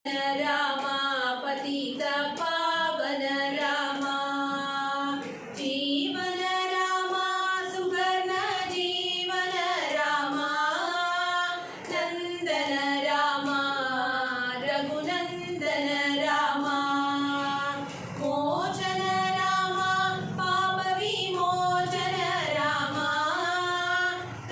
राम पतित पावन राम जीवन राम सुवर्ण जीवन राम नंदन राम रघुनंदन राम मोचन राम पाप विमोचन राम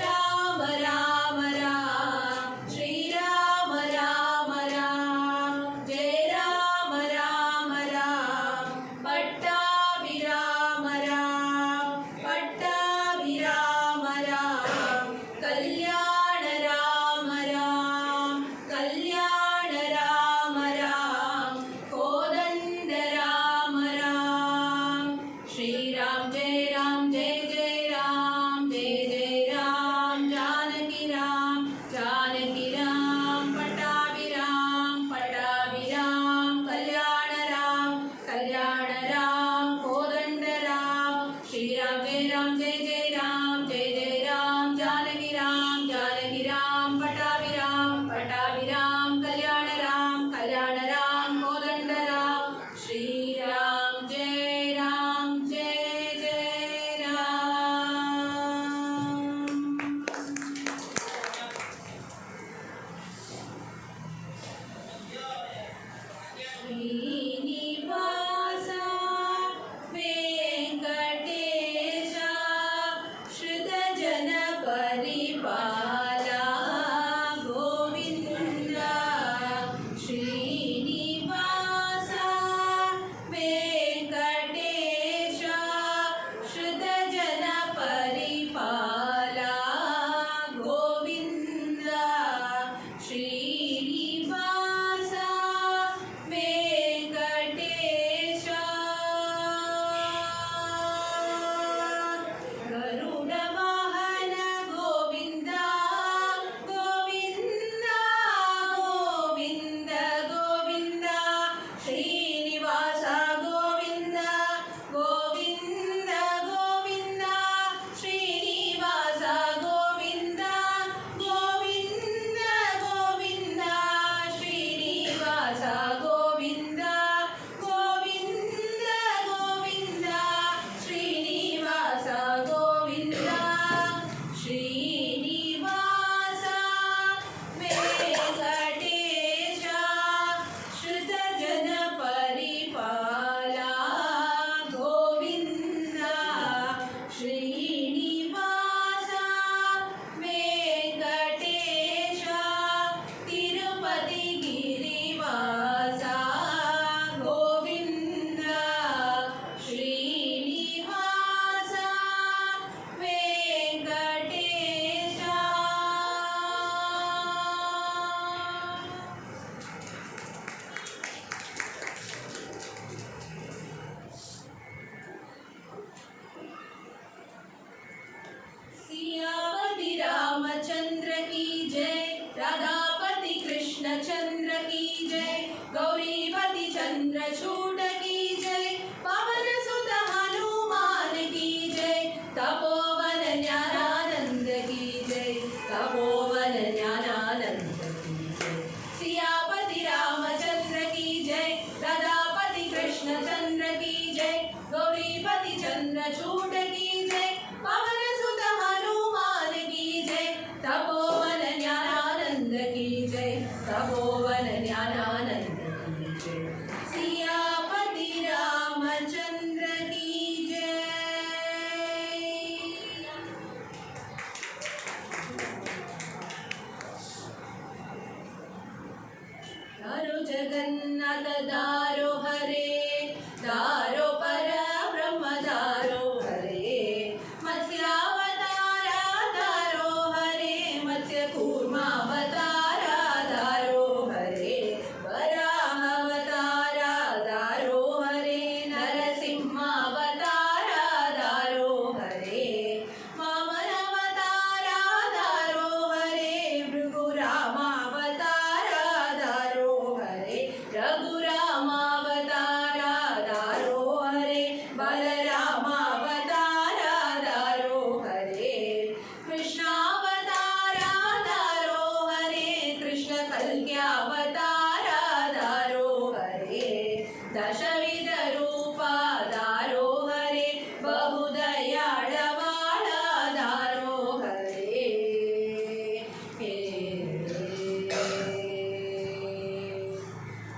राम राम राम श्री राम राम राम जय राम राम राम पट्टाभिराम राम पट्टाभिराम राम कल्याण राम राम कल्याण राम राम कोदंड राम राम श्री राम जय राम जय जय राम जय जय राम जानकी राम पट्टाभिराम पट्टाभिराम कल्याण राम कोदंड राम श्री राम जय जय राम जय जय राम जानकी राम पट्टाभिराम पट्टाभिराम कल्याण राम कोदंड राम श्री राम जय जय राम श्रीनिवास वेंकटेश श्रुतजन परिपाला गोविंद श्रीनिवास वेंकटेश श्रुतजन परिपाला गोविंद श्रीनिवास वेंकटेश गरुड वाहन गोविंद गोविंद गोविंद गोविंद श्रीनिवास गोविंद गोविंद गोविंद श्रीनिवास गोविंद गोविंद गोविंद श्रीनिवास गोविंद गोविंद गोविंद श्रीनिवास गोविंद श्रीनिवास वेंकटेश श्रुतजन परिपाला गोविंद श्रीनिवास वेंकटेश तिरुपति गिरिवास गोविंद श्रीनिवास वेंकटेश सियापति रामचंद्र की जय राधापति कृष्ण चंद्र की जय गौरीपति चंद्रचूड की जय पवन सुत हनुमान की जय तपोवन ज्ञानानंद की जय तपोवन ज्ञानानंद की जय सियापति रामचंद्र की जय राधापति कृष्ण चंद्र की जय गौरीपति चंद्रचूड की जय पवन सुत हनुमान की जय तपोवन ज्ञानानंद की जय तपोवन ज्ञानानंद की जय सियापति रामचंद्र की जय दारो जगन्नाथ दारो हरे दारो पर ब्रह्म दारो हरे मत्स्यावतार दारो हरे मत्स्य कूर्मावतार दारो हरे वराहावतार दारो हरे नरसिंहावतार दारो हरे वामनावतार दारो हरे भृगुरामावतार दारो हरे रघुरामावतार दारो दशविध रूप धारो हरे बहुदयाळवाळ धारो हरे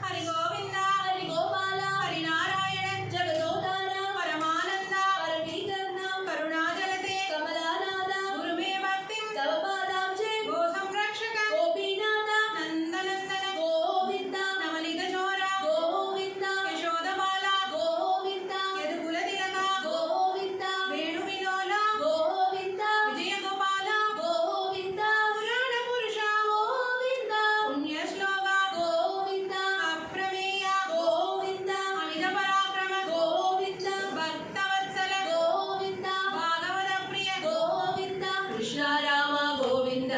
हरि गोविंद हरि गोपाल हरि नारायण जगदोधार परमानंद परमीकरण करुणाजलते कमलानाथ गुरुमे भक्ति तव पादाब्जे गो संरक्षक गोपीनाथ नंदनंदन गोविंद नवनीत चोर गोविंद यशोदबाल गोविंद यदुकुल तिलक गोविंद वेणु विलोल गोविंद विजय गोपाल गोविंद पुराण पुरुष गोविंद पुण्य श्लोक गोविंद अप्रमेय गोविंद अमित पराक्रम गोविंद भक्तवत्सल गोविंद भागवत प्रिय गोविंद कृष्ण राम गोविंद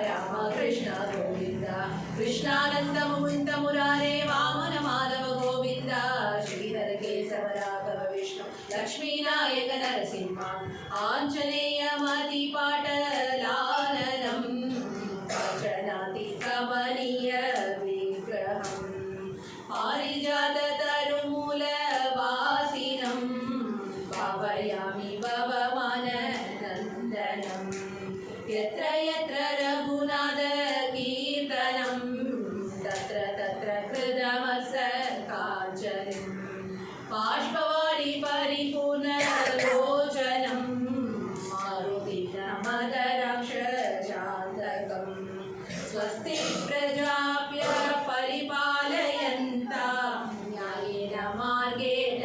राम कृष्ण गोविंद कृष्णानंद मुकुंद मुरारे वामन माधव गोविंद श्रीधर केशव राघव विष्णु लक्ष्मी नायक नरसिंह आंजनेय मतिपाटलाननं वचनाति कमनीय विग्रहम् पारिजात तरुमूल वासिनं भावयामि भवमाननन्दनं यत्र यत्र रघुनाथ कीर्तनं तत्र तत्र कृतमस्य काञ्चनं बाष्पवारि परिपूर्णलोचनं मारुतिनमदरक्षजातकं स्वस्ति प्रजाभ्य परिपालयन्तां न्यायेन मार्गेण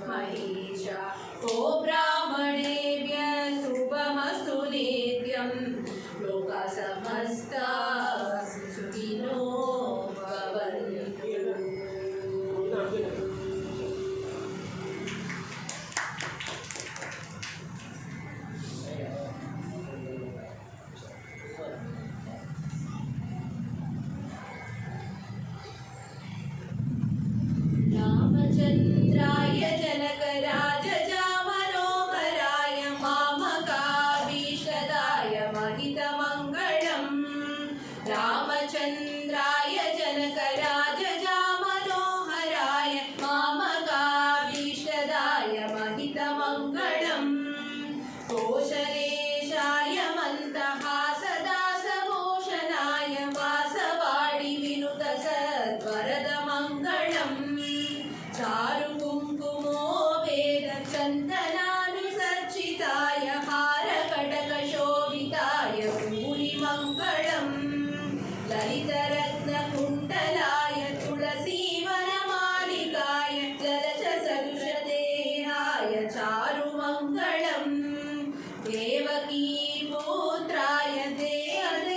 महिषा को ब्राह्मणेभ्यः शुभमस्तु नित्यं लोका समस्ता सुखिनो भवन्तु। रामचन्द्राय जनकराजजामनोहराय मामकाभीष्टदाय महितमङ्गलम् रामचन्द्राय जनकराजजामनोहराय मामकाभीष्टदाय महितमङ्गलम् कोशलेशाय मन्दहासदासभूषणाय वासवाडि विनुत सद्वरदमङ्गलम् चारु कुङ्कुमो वेद चन्दनानुसर्चिताय हारकटकशोभिताय भूरिमङ्गलम् ललितरत्नकुण्डलाय तुलसीवनमालिकाय जलजसदृशदेहाय चारुमङ्गलम् देवकीपुत्राय देवदेवोत्तमाय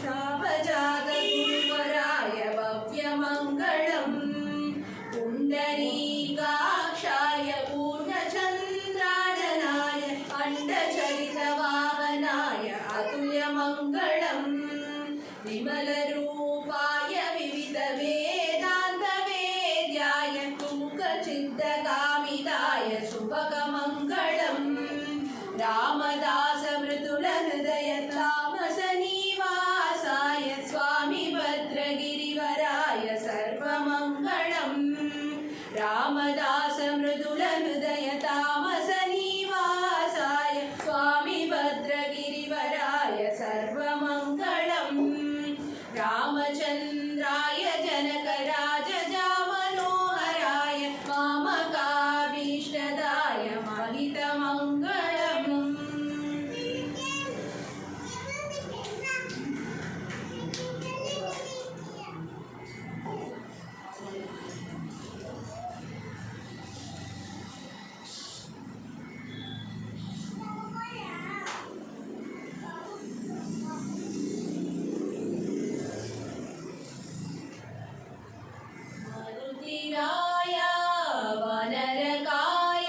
शापजातगुरुवराय भव्यमङ्गलम् पुण्डरीकाक्षाय पूर्णचन्द्राननाय अण्डचरितवाहनाय अतुल्यमङ्गलम् विमलरूपाय विविधवेदान्तवेद्याय तुङ्गचित्तकामिताय शुभकमङ्गलम् रामदास मृदुलहृदय तामसनिवासाय स्वामी भद्रगिरिवराय सर्वमङ्गलम् रामदास मृदुलहृदय तामसनिवासाय स्वामी भद्रगिरिवराय सर्वमङ्गलम् रामचन्द्राय जनकराजजामनोहराय मामकाभीष्टदाय महितमङ्गलम्। मारुतिराय वनरकाय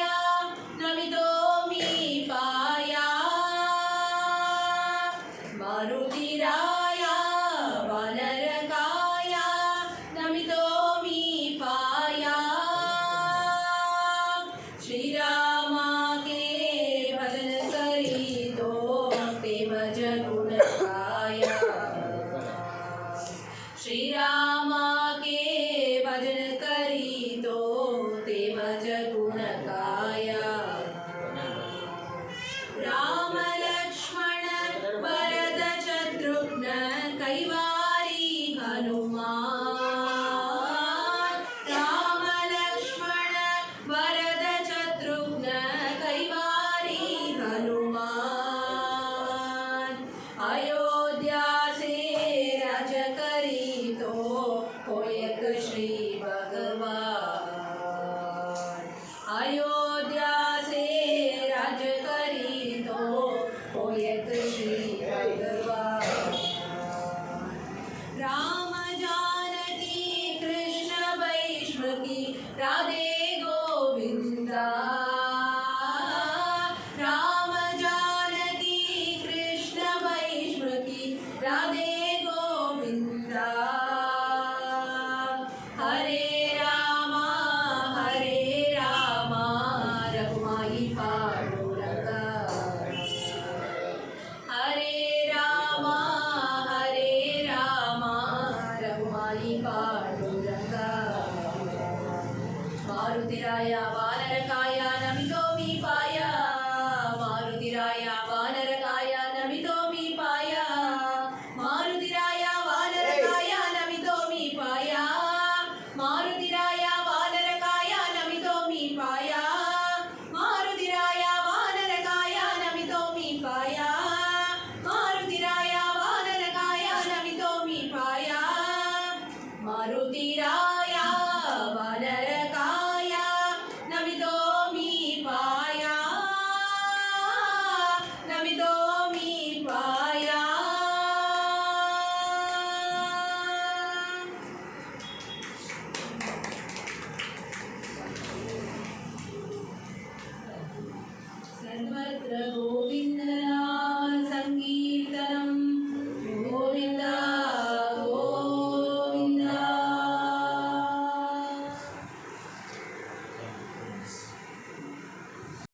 नमितोऽमि पाया मारुतिराय वनरकाय नमितोऽमि पाया श्रीराम के भजन करी तो प्रेम जगुण गाया श्रीराम के मारुतिराय वानरकाय नमितोऽपि पाय मारुतिराय वानरकाय नमितोऽपि पाय मारुतिराय वानरकाय नमितोऽपि पाय मारुतिराय वानरकाय नमितोऽपि पाय मारुतिराय वानरकाय नमितोऽपि पाय मारुतिराय वानरकाय नमितोऽपि पाय मारुतिराय वानरकाय नमितोऽपि पाय नमितोऽपि पाय सर्वत्र